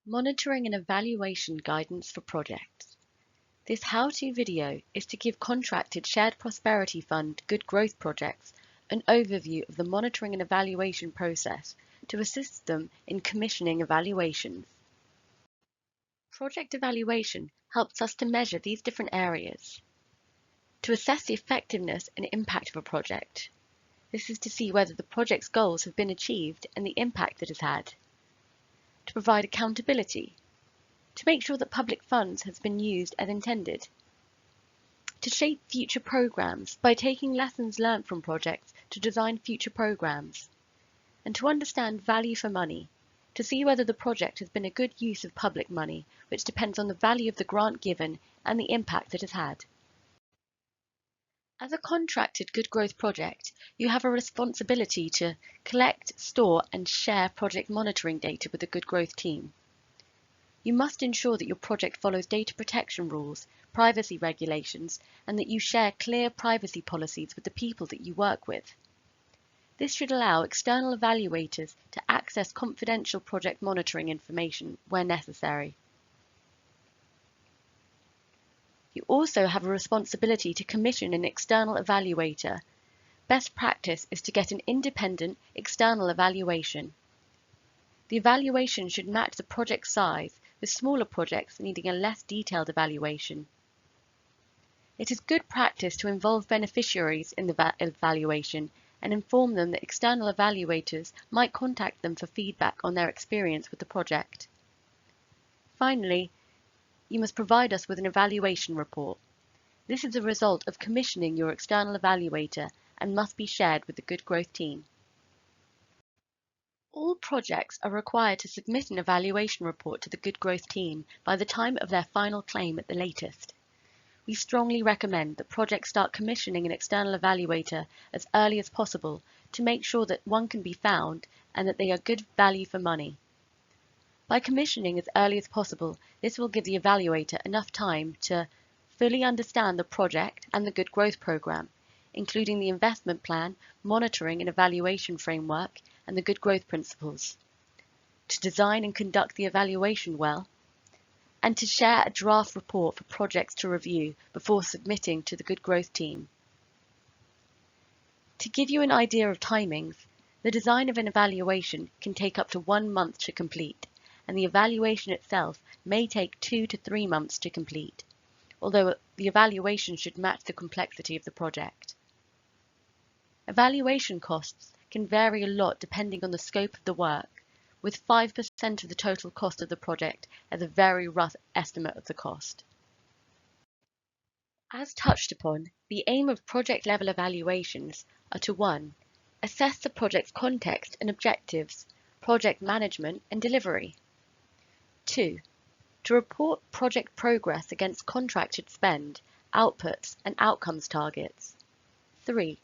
Monitoring and evaluation guidance for projects. This how-to video is to give contracted Shared Prosperity Fund good growth projects an overview of the monitoring and evaluation process to assist them in commissioning evaluations. Project evaluation helps us to measure these different areas. To assess the effectiveness and impact of a project. This is to see whether the project's goals have been achieved and the impact it has had. To provide accountability, to make sure that public funds has been used as intended. To shape future programs by taking lessons learned from projects to design future programs. And to understand value for money, to see whether the project has been a good use of public money, which depends on the value of the grant given and the impact it has had. As a contracted good growth project, you have a responsibility to collect, store and share project monitoring data with the good growth team. You must ensure that your project follows data protection rules, privacy regulations, and that you share clear privacy policies with the people that you work with. This should allow external evaluators to access confidential project monitoring information where necessary. You also have a responsibility to commission an external evaluator. Best practice is to get an independent external evaluation. The evaluation should match the project size, with smaller projects needing a less detailed evaluation. It is good practice to involve beneficiaries in the evaluation and inform them that external evaluators might contact them for feedback on their experience with the project. Finally, you must provide us with an evaluation report. This is a result of commissioning your external evaluator and must be shared with the good growth team. All projects are required to submit an evaluation report to the good growth team by the time of their final claim at the latest. We strongly recommend that projects start commissioning an external evaluator as early as possible to make sure that one can be found and that they are good value for money. By commissioning as early as possible, this will give the evaluator enough time to fully understand the project and the good growth program, including the investment plan, monitoring and evaluation framework, and the good growth principles, to design and conduct the evaluation well, and to share a draft report for projects to review before submitting to the good growth team. To give you an idea of timings, the design of an evaluation can take up to 1 month to complete, and the evaluation itself may take 2 to 3 months to complete, although the evaluation should match the complexity of the project. Evaluation costs can vary a lot depending on the scope of the work, with 5% of the total cost of the project as a very rough estimate of the cost. As touched upon, the aim of project-level evaluations are to 1. Assess the project's context and objectives, project management and delivery. 2. To report project progress against contracted spend, outputs and outcomes targets. 3.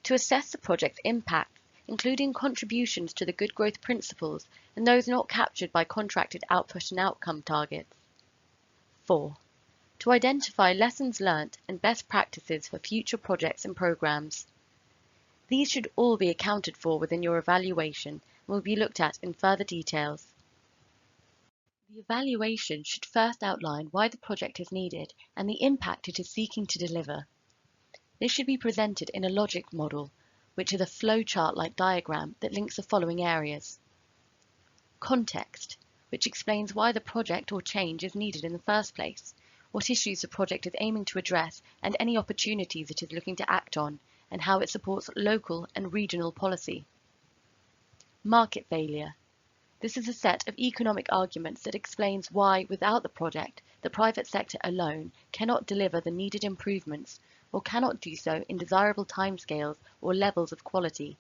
To assess the project's impact, including contributions to the good growth principles and those not captured by contracted output and outcome targets. 4. To identify lessons learnt and best practices for future projects and programs. These should all be accounted for within your evaluation and will be looked at in further details. The evaluation should first outline why the project is needed and the impact it is seeking to deliver. This should be presented in a logic model, which is a flowchart-like diagram that links the following areas. Context, which explains why the project or change is needed in the first place, what issues the project is aiming to address and any opportunities it is looking to act on, and how it supports local and regional policy. Market failure. This is a set of economic arguments that explains why, without the project, the private sector alone cannot deliver the needed improvements or cannot do so in desirable timescales or levels of quality.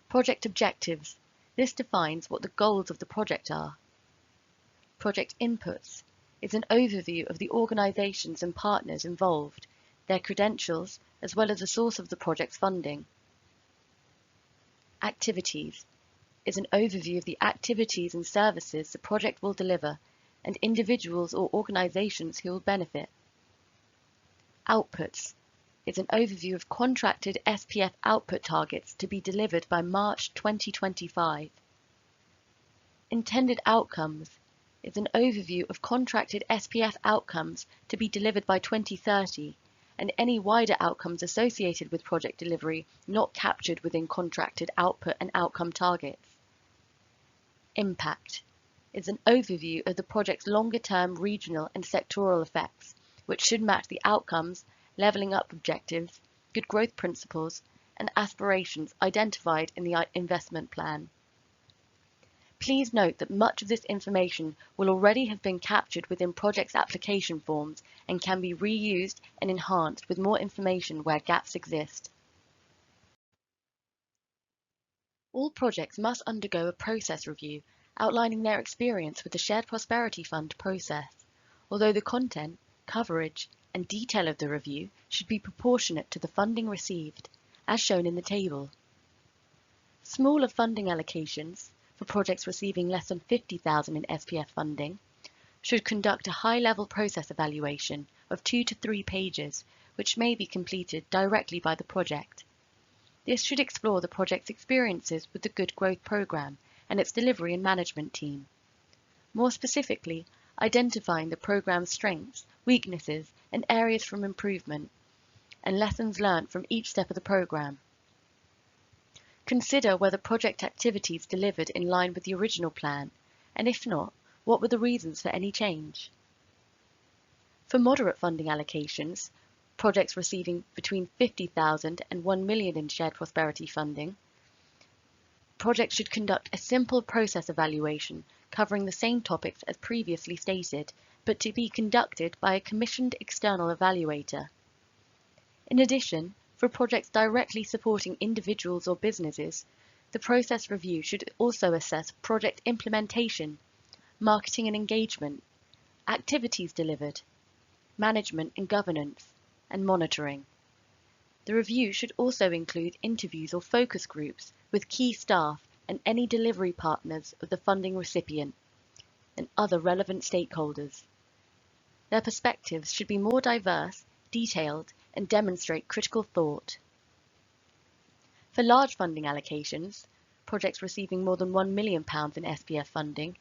Project objectives. This defines what the goals of the project are. Project inputs is an overview of the organizations and partners involved, their credentials, as well as the source of the project's funding. Activities is an overview of the activities and services the project will deliver and individuals or organizations who will benefit. Outputs is an overview of contracted SPF output targets to be delivered by March 2025. Intended outcomes is an overview of contracted SPF outcomes to be delivered by 2030 and any wider outcomes associated with project delivery not captured within contracted output and outcome targets. Impact is an overview of the project's longer-term regional and sectoral effects, which should match the outcomes, levelling up objectives, good growth principles, and aspirations identified in the investment plan. Please note that much of this information will already have been captured within projects' application forms and can be reused and enhanced with more information where gaps exist. All projects must undergo a process review outlining their experience with the Shared Prosperity Fund process, although the content, coverage, and detail of the review should be proportionate to the funding received, as shown in the table. Smaller funding allocations, for projects receiving less than $50,000 in SPF funding, should conduct a high-level process evaluation of 2 to 3 pages, which may be completed directly by the project. This should explore the project's experiences with the Good Growth Programme and its delivery and management team. More specifically, identifying the programme's strengths, weaknesses, and areas for improvement, and lessons learned from each step of the programme. Consider whether project activities delivered in line with the original plan, and if not, what were the reasons for any change? For moderate funding allocations, projects receiving between $50,000 and $1 million in shared prosperity funding, projects should conduct a simple process evaluation covering the same topics as previously stated, but to be conducted by a commissioned external evaluator. In addition, for projects directly supporting individuals or businesses, the process review should also assess project implementation, marketing and engagement, activities delivered, management and governance, and monitoring. The review should also include interviews or focus groups with key staff and any delivery partners of the funding recipient and other relevant stakeholders. Their perspectives should be more diverse, detailed, and demonstrate critical thought. For large funding allocations, projects receiving more than £1 million in SPF funding,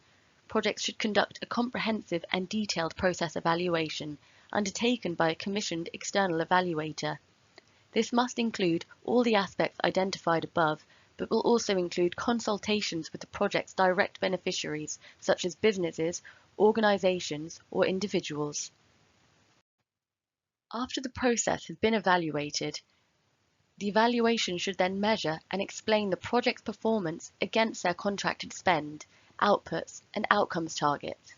projects should conduct a comprehensive and detailed process evaluation undertaken by a commissioned external evaluator. This must include all the aspects identified above, but will also include consultations with the project's direct beneficiaries, such as businesses, organisations, or individuals. After the process has been evaluated, the evaluation should then measure and explain the project's performance against their contracted spend, outputs, and outcomes targets.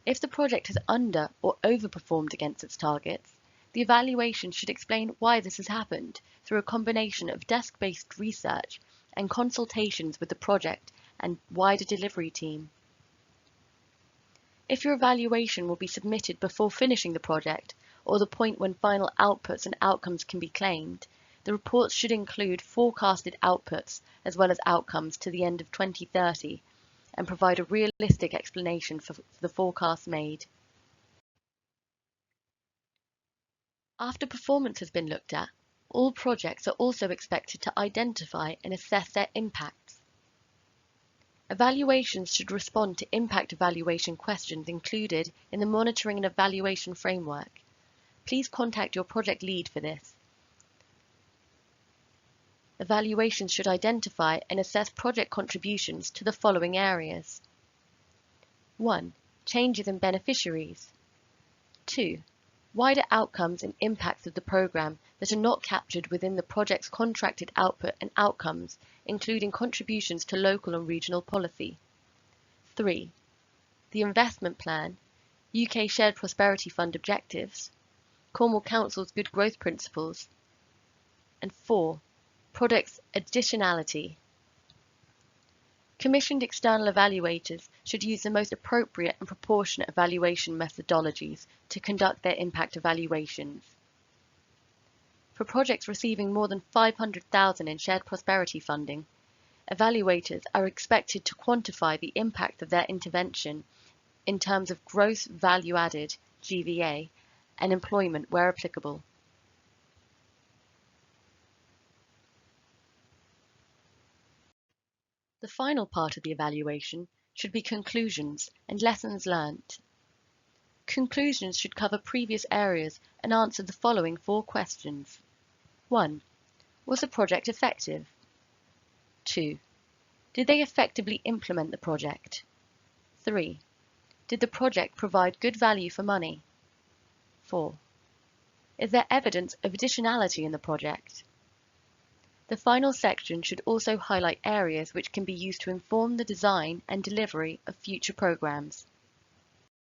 If the project has under or overperformed against its targets, the evaluation should explain why this has happened through a combination of desk-based research and consultations with the project and wider delivery team. If your evaluation will be submitted before finishing the project, or the point when final outputs and outcomes can be claimed, the reports should include forecasted outputs as well as outcomes to the end of 2030 and provide a realistic explanation for the forecasts made. After performance has been looked at, all projects are also expected to identify and assess their impacts. Evaluations should respond to impact evaluation questions included in the monitoring and evaluation framework. Please contact your project lead for this. Evaluations should identify and assess project contributions to the following areas. 1. Changes in beneficiaries. 2. Wider outcomes and impacts of the programme that are not captured within the project's contracted output and outcomes, including contributions to local and regional policy. 3. The investment plan, UK Shared Prosperity Fund objectives, Cornwall Council's Good Growth Principles, and 4. Products additionality. Commissioned external evaluators should use the most appropriate and proportionate evaluation methodologies to conduct their impact evaluations. For projects receiving more than $500,000 in shared prosperity funding, evaluators are expected to quantify the impact of their intervention in terms of gross value added, GVA, and employment where applicable. The final part of the evaluation should be conclusions and lessons learnt. Conclusions should cover previous areas and answer the following 4 questions. 1. Was the project effective? 2. Did they effectively implement the project? 3. Did the project provide good value for money? 4. Is there evidence of additionality in the project? The final section should also highlight areas which can be used to inform the design and delivery of future programs.